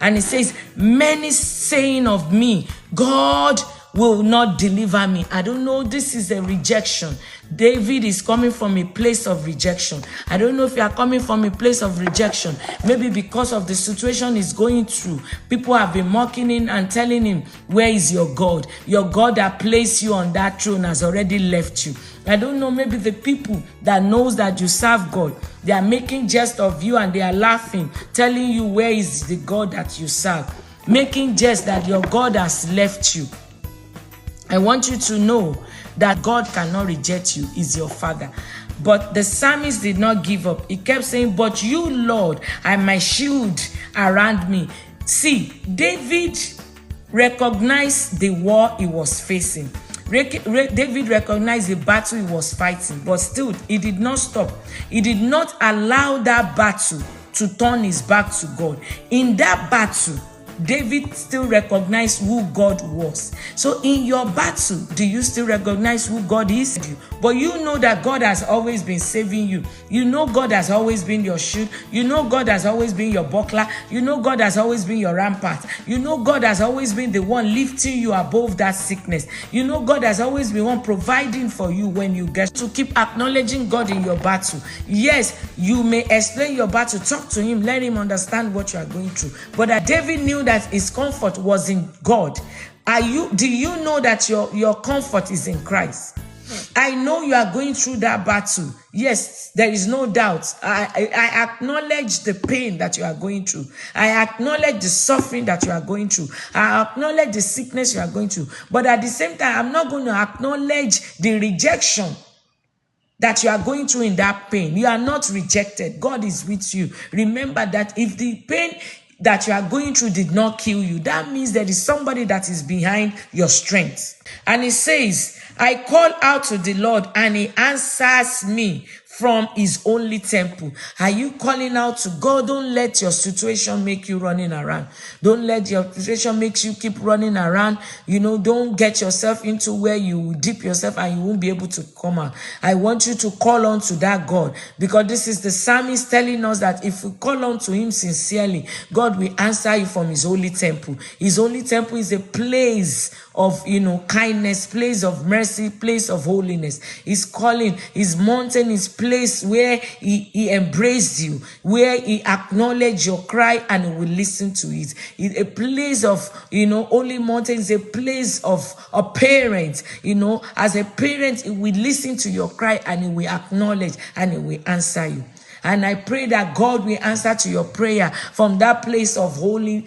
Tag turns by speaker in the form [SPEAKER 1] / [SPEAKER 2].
[SPEAKER 1] And it says, many saying of me, God will not deliver me. I don't know, this is a rejection. David is coming from a place of rejection. I don't know if you are coming from a place of rejection. Maybe because of the situation he's going through. People have been mocking him and telling him, where is your God? Your God that placed you on that throne has already left you. I don't know, maybe the people that knows that you serve God, they are making jest of you and they are laughing, telling you where is the God that you serve. Making jest that your God has left you. I want you to know that God cannot reject you. He's your Father. But the psalmist did not give up. He kept saying, but you, Lord, are my shield around me. See, David recognized the war he was facing. David recognized the battle he was fighting, but still, he did not stop. He did not allow that battle to turn his back to God. In that battle, David still recognized who God was. So in your battle, do you still recognize who God is? But you know that God has always been saving you. You know God has always been your shield. You know God has always been your buckler. You know God has always been your rampart. You know God has always been the one lifting you above that sickness. You know God has always been one providing for you when you get to keep acknowledging God in your battle. Yes, you may explain your battle. Talk to him. Let him understand what you are going through. But that David knew that his comfort was in God. Do you know that your comfort is in Christ? I know you are going through that battle. Yes, there is no doubt. I acknowledge the pain that you are going through. I acknowledge the suffering that you are going through. I acknowledge the sickness you are going through. But at the same time, I'm not going to acknowledge the rejection that you are going through in that pain. You are not rejected. God is with you. Remember that if the pain that you are going through did not kill you, that means there is somebody that is behind your strength. And it says, I call out to the Lord and he answers me from his only temple. Are you calling out to God? Don't let your situation make you running around. Don't let your situation make you keep running around. Don't get yourself into where you dip yourself and you won't be able to come out. I want you to call on to that God, because this is the psalmist telling us that if we call on to him sincerely, God will answer you from his holy temple. His holy temple is a place of kindness, place of mercy, place of holiness. He's calling his mountain, his place where he embraced you, where he acknowledged your cry and he will listen to it. It's a place of holy mountain is a place of a parent. As a parent, he will listen to your cry and he will acknowledge and he will answer you. And I pray that God will answer to your prayer from that place of holy